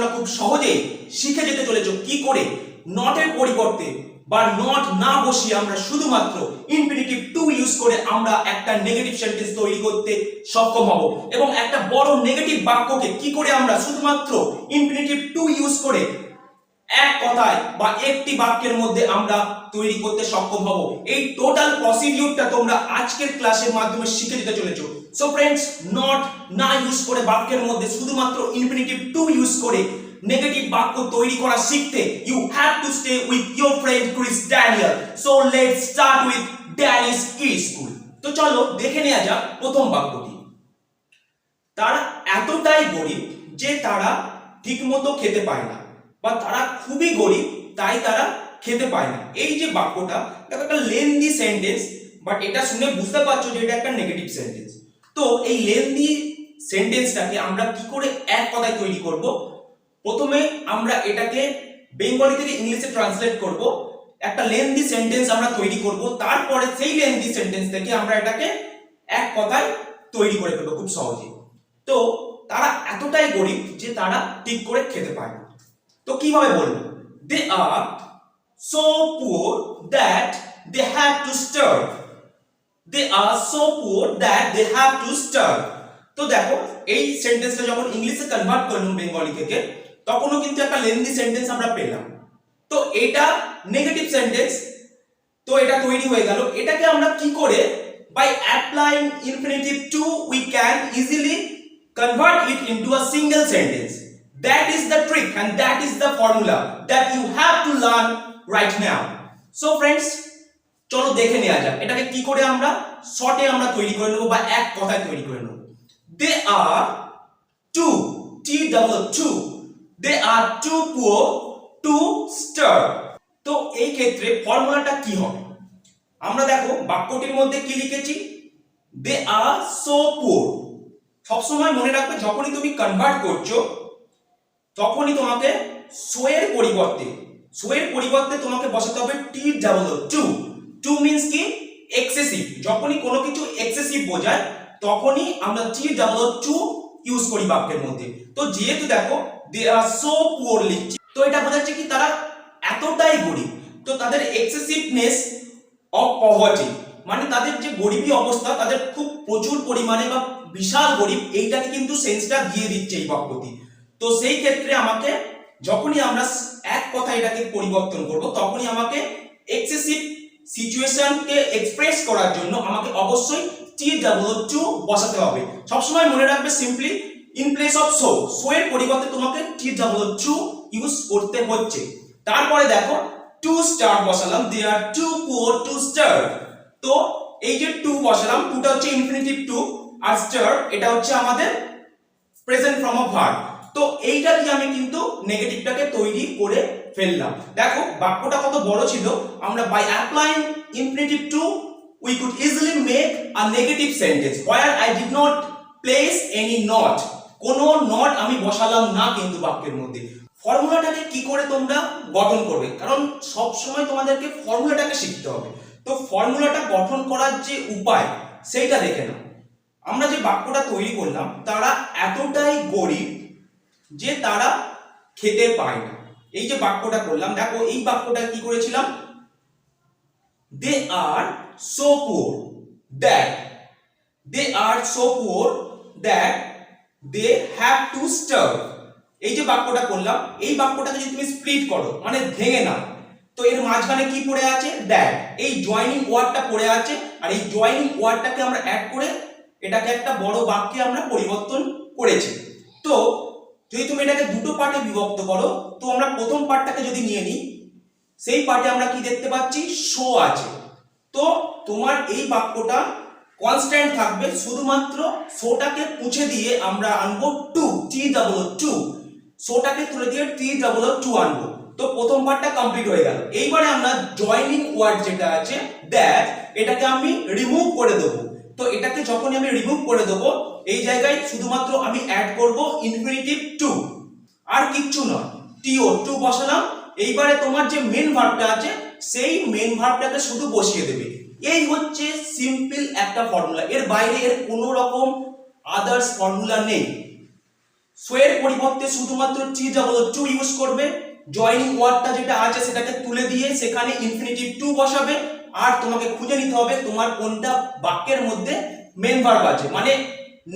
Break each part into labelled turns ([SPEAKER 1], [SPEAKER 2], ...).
[SPEAKER 1] তোমরা খুব সহজেই শিখে যেতে চলেছো কি করে নটের পরিবর্তে বা নট না বসিয়ে আমরা শুধুমাত্র ইনফিনিটিভ টু ইউজ করে আমরা একটা নেগেটিভ সেন্টেন্স তৈরি করতে সক্ষম হব এবং একটা বড় নেগেটিভ বাক্যকে কি করে আমরা শুধুমাত্র ইনফিনিটিভ টু ইউজ করে এক কথায় বা একটি বাক্যের মধ্যে আমরা তৈরি করতে সক্ষম হব। এই টোটাল প্রসিডিউরটা তোমরা আজকের ক্লাসের মাধ্যমে শিখে যেতে চলেছো। সো ফ্রেন্ডস, নট না ইউজ করে বাক্যের মধ্যে শুধুমাত্র ইনফিনিটিভ টু ইউজ করে নেগেটিভ বাক্য তৈরি করা শিখতে you have to stay with your friend Chris Daniel. So let's start with Danny's school. তো চলো দেখে নেওয়া যাক প্রথম বাক্যটি। তারা এতটাই গরিব যে তারা ঠিকমতো খেতে পায় না, বা তারা খুবই গরিব তাই তারা খেতে পায় না। এই যে বাক্যটা, এটা একটা লেন্দি সেন্টেন্স, বাট এটা শুনে বুঝতে পারছো যে এটা একটা নেগেটিভ সেন্টেন্স। তো এই লেন্দি সেন্টেন্সটাকে আমরা কি করে এক কথায় তৈরি করব? প্রথমে আমরা এটাকে বেঙ্গলি থেকে ইংলিশে ট্রান্সলেট করব, একটা লেন্দি সেন্টেন্স আমরা তৈরি করব, তারপরে সেই লেন্দি সেন্টেন্স থেকে আমরা এটাকে এক কথায় তৈরি করে ফেলবো খুব সহজে। তো তারা এতটাই গরিব যে তারা ঠিক করে খেতে পায় না। তো কিভাবে বলবো? They are so poor that they have to starve. They are so poor that they have to starve. তো দেখো, এই সেন্টেন্সটা যখন ইংলিশে কনভার্ট করলাম বেঙ্গলি থেকে, তখনও কিন্তু একটা লেন্দি সেন্টেন্স আমরা পেলাম। তো এটা নেগেটিভ সেন্টেন্স, তো এটা তৈরি হয়ে গেল। এটাকে আমরা কি করে, by applying infinitive to we can easily convert it into a single sentence. That is the trick and that is the formula that you have to learn right now. So friends, চলো দেখে নেওয়া যাক এটাকে কি করে আমরা শর্টে আমরা তৈরি করে নেব বা এক কথায় তৈরি করে নেব। They are too, T-double-two. They are too poor to starve. তো এই ক্ষেত্রে ফর্মুলাটা কি হবে? আমরা দেখো বাক্যটির মধ্যে কি লিখেছি? They are so poor. সবসময় মনে রাখবে, যখনই তুমি কনভার্ট করছো তখনই তোমাকে সো এর পরিবর্তে তোমাকে বসাতে হবে T-double-two. টু মিন্স কি? এক্সেসিভ। যখনই কোনো কিছু এক্সেসিভ বোঝায় তখনই আমরা T-double-two ইউজ করি বাক্যের মধ্যে। তো যেহেতু দেখো দে আর সো পুয়ার লিখছি, তো এটা বোঝাচ্ছে কি তারা এতটাই গরিব। তো তাদের এক্সেসিভনেস অফ পভার্টি, মানে তাদের যে গরিবী অবস্থা, তাদের খুব প্রচুর পরিমাণে বা বিশাল গরিব, এইটাকে কিন্তু সেন্সটা দিয়ে দিচ্ছে এই বাক্যটি। তো সেই ক্ষেত্রে আমাকে যখনই আমরা এক কথা এটাকে পরিবর্তন করব, তখনই আমাকে এক্সেসিভ সিচুয়েশনকে এক্সপ্রেস করার জন্য আমাকে অবশ্যই T-double-two বসাতে হবে। সবসময় মনে রাখবে, simply in place of so এর পরিবর্তে তোমাকে T-double-two ইউজ করতে হচ্ছে। তারপরে দেখো টু স্টার বসালাম, দে আর টু পুয়ার টু স্টার। তো এই যে টু বসালাম, টুটা হচ্ছে ইনফিনিটিভ টু, আর স্টার এটা হচ্ছে আমাদের প্রেজেন্ট ফর্ম অফ ভার্ব। তো এইটা দিয়ে আমি কিন্তু নেগেটিভটাকে তৈরি করে ফেললাম। দেখো বাক্যটা কত বড় ছিল। আমরা by applying infinitive to we could easily make a negative sentence where I did not place any not. কোনো not আমি বসালাম না কিন্তু বাক্যের মধ্যে। ফর্মুলাটাকে কি করে তোমরা গঠন করবে, কারণ সব সময় তোমাদেরকে ফর্মুলাটাকে শিখতে হবে। তো ফর্মুলাটা গঠন করার যে উপায় সেইটা দেখে নাও। আমরা যে বাক্যটা তৈরি করলাম, তারা এতটাই গরিব যে তারা খেতে পায় না। এই যে বাক্যটা করলাম, দেখো এই বাক্যটা কি করেছিলাম? They are so poor that they have to starve. এই যে বাক্যটা করলাম, এই বাক্যটাকে যদি তুমি স্প্লিট করো, মানে ভেঙে নাও, তো এর মাঝখানে কি পড়ে আছে? দ্যাট। এই জয়েনিং ওয়ার্ডটা পড়ে আছে, আর এই জয়েনিং ওয়ার্ডটাকে আমরা অ্যাড করে এটাকে একটা বড় বাক্যে আমরা পরিবর্তন করেছি। তো যদি তুমি এটাকে দুটো পার্টে বিভক্ত করো, তো আমরা প্রথম পার্টটাকে যদি নিয়ে নিই, সেই পার্টে আমরা কি দেখতে পাচ্ছি? শো আছে। তো তোমার এই বাক্যটা কনস্ট্যান্ট থাকবে, শুধুমাত্র শোটাকে মুছে দিয়ে আমরা আনবো টু, T-double-two। শোটাকে তুলে দিয়ে T-double-two আনবো। তো প্রথম পার্টটা কমপ্লিট হয়ে গেল। এইবারে আমরা জয়েনিং ওয়ার্ড যেটা আছে দ্যাট, এটাকে আমি রিমুভ করে দেবো। তো এটাকে যখনই আমি রিমুভ করে দেবো, এই জায়গায় শুধুমাত্র আমি অ্যাড করব ইনফিনিটিভ টু, আর কিচ্ছু নয়। TO-two বসালাম। এইবারে তোমার যে মেন ভার্বটা আছে, সেই মেন ভার্বটাকে শুধু বসিয়ে দেবে। এই হচ্ছে সিম্পল একটা ফর্মুলা, এর বাইরে এর কোনো রকম আদার্স ফর্মুলা নেই। সো এর পরিবর্তে শুধুমাত্র টি ডাবল টু ইউজ করবে, জয়নিং ওয়ার্ডটা যেটা আছে সেটাকে তুলে দিয়ে সেখানে ইনফিনিটিভ টু বসাবে, আর তোমাকে খুঁজে নিতে হবে তোমার কোনটা বাক্যের মধ্যে মেন ভার্ব আছে, মানে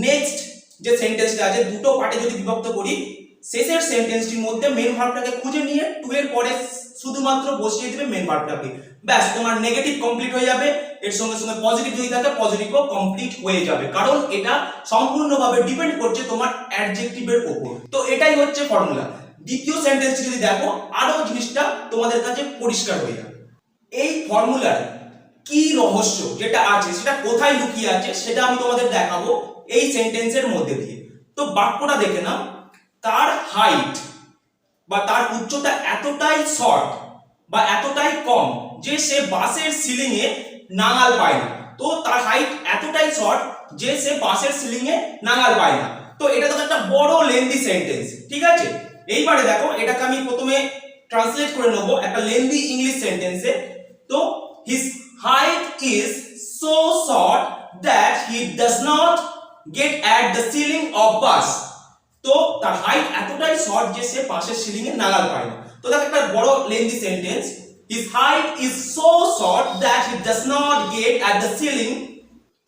[SPEAKER 1] নেক্সট যে সেন্টেন্সটা আছে দুটো পার্টে যদি বিভক্ত করি, শেষের সেন্টেন্সটির মধ্যে মেন ভার্বটাকে খুঁজে নিয়ে টু এর পরে শুধুমাত্র বসিয়ে দিবে মেন ভার্বটাকে, ব্যাস তোমার নেগেটিভ কমপ্লিট হয়ে যাবে। এর সঙ্গে সঙ্গে পজিটিভ যদি থাকে পজিটিভও কমপ্লিট হয়ে যাবে, কারণ এটা সম্পূর্ণভাবে ডিপেন্ড করছে তোমার অ্যাডজেক্টিভের উপর। তো এটাই হচ্ছে ফর্মুলা। দ্বিতীয় সেন্টেন্সটি যদি দেখো আরো জিনিসটা তোমাদের কাছে পরিষ্কার হয়ে যাবে। এই ফর্মুলার কি রহস্য যেটা আছে সেটা কোথায় লুকিয়ে আছে সেটা আমি তোমাদের দেখাবো এই সেন্টেন্সের মধ্যে দিয়ে। তো বাক্যটা দেখে নাও, তার হাইট বা তার উচ্চতা এতটাই শর্ট বা এতটাই কম যে সে বাসের সিলিং এ নাগাল পায় না। তো তার হাইট এতটাই শর্ট যে সে বাসের সিলিং এ নাগাল পায় না। তো এটা তো একটা বড় লেন্দি সেন্টেন্স, ঠিক আছে। এইবারে দেখো এটাকে আমি প্রথমে ট্রান্সলেট করে নেব একটা লেন্দি ইংলিশ সেন্টেন্সে। তো his height is so short that he does not get at the ceiling of bus. তো তার হাইট এতটাই শর্ট যে সে বাসের সিলিং এ নাগাল পায় না। তো দেখো একটা বড় lengthy sentence, his height is so short that he does not get at the ceiling.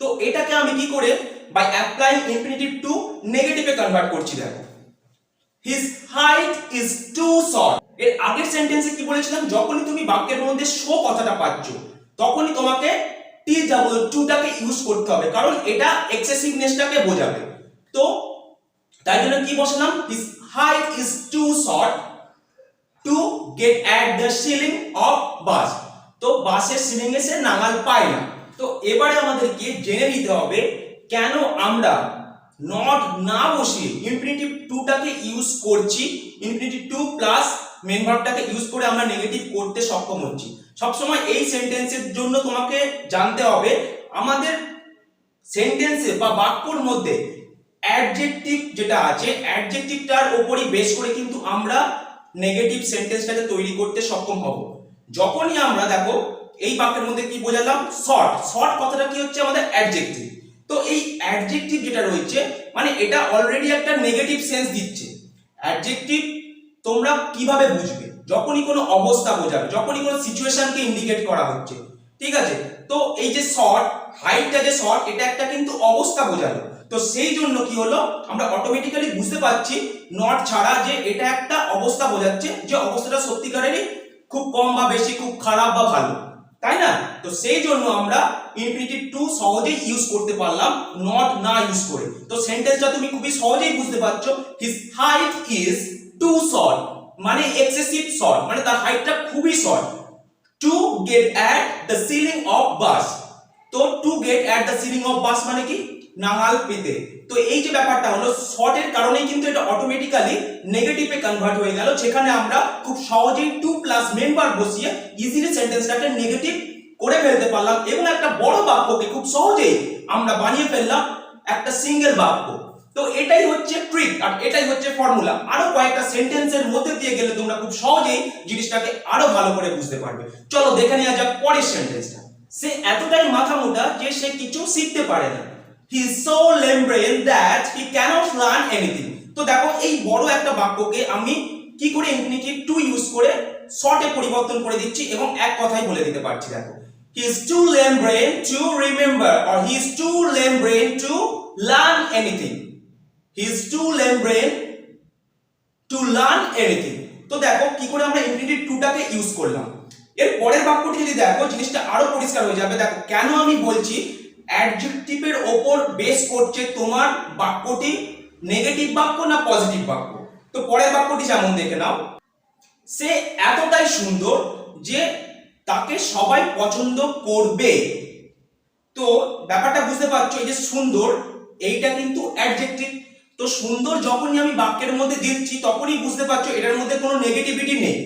[SPEAKER 1] তো এটাকে আমি কি করে বাই অ্যাপ্লাইং ইনফিনিটিভ টু নেগেটিভে কনভার্ট করছি দেখো, his height is too short. এর আগের সেন্টেন্সে কি বলেছিলাম, যখনই তুমি বাক্যের মধ্যে সো কথাটা পাচ্ছ তখনই তোমাকে টি ডাবল টু টাকে ইউজ করতে হবে, কারণ এটা এক্সেসিভনেসটাকে বোঝাবে। তো তাই জন্য কি বসালাম, his height is too short to get at the ceiling of bus. তো বাসের সিলিং এ সে নাগাল পায় না। তো এবারে আমাদেরকে জেনে নিতে হবে কেন আমরা নট না বসিয়ে ইনফিনিটিভ টু টাকে ইউজ করছি, ইনফিনিটিভ টু প্লাস মেন ভার্বটাকে ইউজ করে আমরা নেগেটিভ করতে সক্ষম হচ্ছি। সবসময় এই সেন্টেন্সের জন্য তোমাকে জানতে হবে আমাদের সেন্টেন্সে বা বাক্যর মধ্যে অ্যাডজেক্টিভ যেটা আছে অ্যাডজেক্টিভটার উপরই বেস করে কিন্তু আমরা নেগেটিভ সেন্টেন্সটাকে তৈরি করতে সক্ষম হব। যখনই আমরা দেখো এই বাক্যের মধ্যে কি বোঝালাম, শর্ট, শর্ট কথাটা কি হচ্ছে আমাদের অ্যাডজেক্টিভ। তো এই অ্যাডজেক্টিভ যেটা রয়েছে মানে এটা অলরেডি একটা নেগেটিভ সেন্স দিচ্ছে। অ্যাডজেক্টিভ তোমরা কিভাবে বুঝবে, যখনই কোনো অবস্থা বোঝাবে, যখনই কোনো সিচুয়েশনকে ইন্ডিকেট করা হচ্ছে, ঠিক আছে। তো এই যে শর্ট, হাইটটা যে শর্ট, এটা একটা কিন্তু অবস্থা বোঝালো। তো সেই জন্য কি হলো, আমরা অটোমেটিক্যালি বুঝতে পারছি নট ছাড়া যে এটা একটা অবস্থা বোঝাচ্ছে, যে অবস্থাটা সত্যিকারেরই খুব কম বা বেশি, খুব খারাপ বা ভালো, তাই না। তো সেই জন্য আমরা ইনফিনিটিভ টু সহজেই ইউজ করতে পারলাম নট না ইউজ করে। তো সেন্টেন্সটা তুমি খুবই সহজেই বুঝতে পারছো, his height is too short মানে এক্সেসিভ শর্ট, মানে তার হাইটটা খুবই short, to get at the ceiling of bus. তো to get at the ceiling of bus মানে কি, নাগাল পেতে। তো এই যে ব্যাপারটা হলো শর্টের কারণেই কিন্তু এটা অটোমেটিক্যালি নেগেটিভে কনভার্ট হয়ে গেল, যেখানে আমরা খুব সহজেই টু প্লাস মেন ভার্ব বসিয়ে ইজিলি সেন্টেন্সটাকে নেগেটিভ করে ফেলতে পারলাম এবং একটা বড় বাক্যকে খুব সহজেই আমরা বানিয়ে ফেললাম একটা সিঙ্গেল বাক্য। তো এটাই হচ্ছে ট্রিক আর এটাই হচ্ছে ফর্মুলা। আরো কয়েকটা সেন্টেন্সের মধ্যে দিয়ে গেলে তোমরা খুব সহজেই জিনিসটাকে আরো ভালো করে বুঝতে পারবে। চলো দেখে নেওয়া যাক পরের সেন্টেন্সটা। সে এতটাই মাথা মোটা যে সে কিছু শিখতে পারে না, he is so lame brain that he cannot learn anything। তো দেখো এই বড় একটা বাক্যকে আমি কি করে ইনফিনিটিভ টু ইউজ করে শর্টে পরিবর্তন করে দিচ্ছি এবং এক কথাই বলে দিতে পারছি। দেখো, he is too lame brain to remember or he is too lame brain to learn anything, he is too lame brain to learn anything। তো দেখো কি করে আমরা ইনফিনিটিভ টু টাকে ইউজ করলাম। এর পরের বাক্যটি যদি দেখো জিনিসটা আরো পরিষ্কার হয়ে যাবে। দেখো কেন আমি বলছি অ্যাডজেক্টিভের ওপর বেস করছে তোমার বাক্যটি নেগেটিভ বাক্য না পজিটিভ বাক্য। তো পরের বাক্যটি যেমন দেখে নাও, সে এতটাই সুন্দর যে তাকে সবাই পছন্দ করবে। তো ব্যাপারটা বুঝতে পারছো, এই যে সুন্দর এইটা কিন্তু অ্যাডজেক্টিভ। তো সুন্দর যখনই আমি বাক্যের মধ্যে দিচ্ছি তখনই বুঝতে পারছো এটার মধ্যে কোনো নেগেটিভিটি নেই।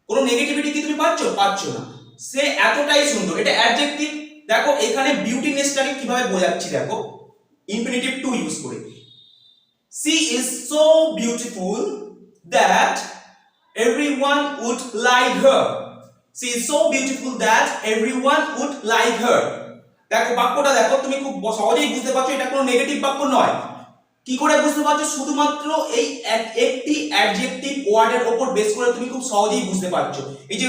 [SPEAKER 1] কোনো নেগেটিভিটি কি তুমি পাচ্ছ না। সে এতটাই সুন্দর, এটা অ্যাডজেক্টিভ। দেখো এখানে বিউটিনেসটাকে কিভাবে বোঝাচ্ছি, দেখো ইনফিনিটিভ টু ইউজ করে, she is so beautiful that everyone would like her, she is so beautiful that everyone would like her। দেখো বাক্যটা দেখো তুমি খুব সহজেই বুঝতে পারছো এটা কোনো নেগেটিভ বাক্য নয়, কি করে বুঝতে পারছো? শুধুমাত্র এই একটি অ্যাডজেক্টিভ ওয়ার্ডের উপর বেস করে তুমি খুব সহজেই বুঝতে পারছো। এই যে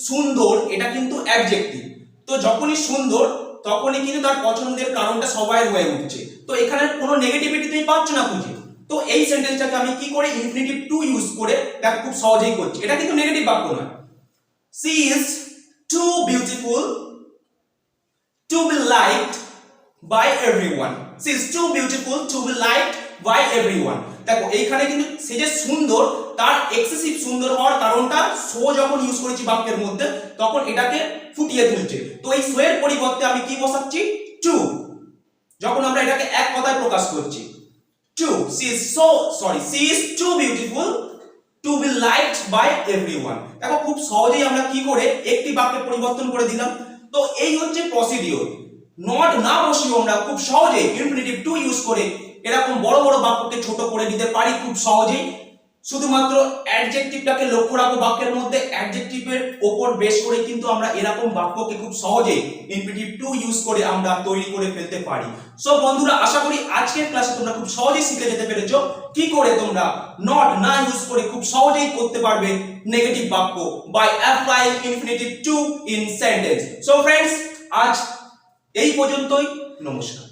[SPEAKER 1] সুন্দর, এটা কিন্তু অ্যাডজেক্টিভ, তো যখনই সুন্দর তখনই কিন্তু তার পছন্দের কারণটা সবাই হয়ে উঠছে। তো এখানে কোনো নেগেটিভিটি তুমি পাচ্ছ না খুঁজে। তো এই সেন্টেন্সটাকে আমি কি করে ইনফিনিটিভ টু ইউজ করে তাকে খুব সহজেই করছি। এটা কিন্তু নেগেটিভ বাক্য নয়। She is too beautiful to be liked by everyone. She is too beautiful to be liked by everyone. দেখো এইখানে কিন্তু সে যে সুন্দর, তার এক্সেসিভ সুন্দর হওয়ার কারণটা সো যখন ইউজ করেছি বাক্যের মধ্যে তখন এটাকে ফুটিয়ে তুলছে। তো এই সো এর পরিবর্তে আমি কি বসাচ্ছি? টু। যখন আমরা এটাকে এক কথায় প্রকাশ করছি, two, she is too beautiful to be liked by everyone. দেখো খুব সহজেই আমরা কি করে একটি বাক্যে পরিবর্তন করে দিলাম। তো এই হচ্ছে প্রসিডিওর। নট না বসিয়ে আমরা খুব সহজেই ইনফিনিটিভ টু ইউজ করে এরকম বড় বড় বাক্যকে ছোট করে দিতে পারি খুব সহজেই। শুধুমাত্র অ্যাডজেক্টিভটাকে লক্ষ্য রাখো বাক্যের মধ্যে, অ্যাডজেক্টিভের উপর বেস করে কিন্তু আমরা এরকম বাক্যকে খুব সহজেই ইনফিনিটিভ টু ইউজ করে আমরা তৈরি করে ফেলতে পারি। সো বন্ধুরা, আশা করি আজকের ক্লাসে তোমরা খুব সহজেই শিখে যেতে পেরেছো কি করে তোমরা নট না ইউজ করে খুব সহজেই করতে পারবে নেগেটিভ বাক্য by applying infinitive to in sentence. So friends, আজ এই পর্যন্তই। নমস্কার।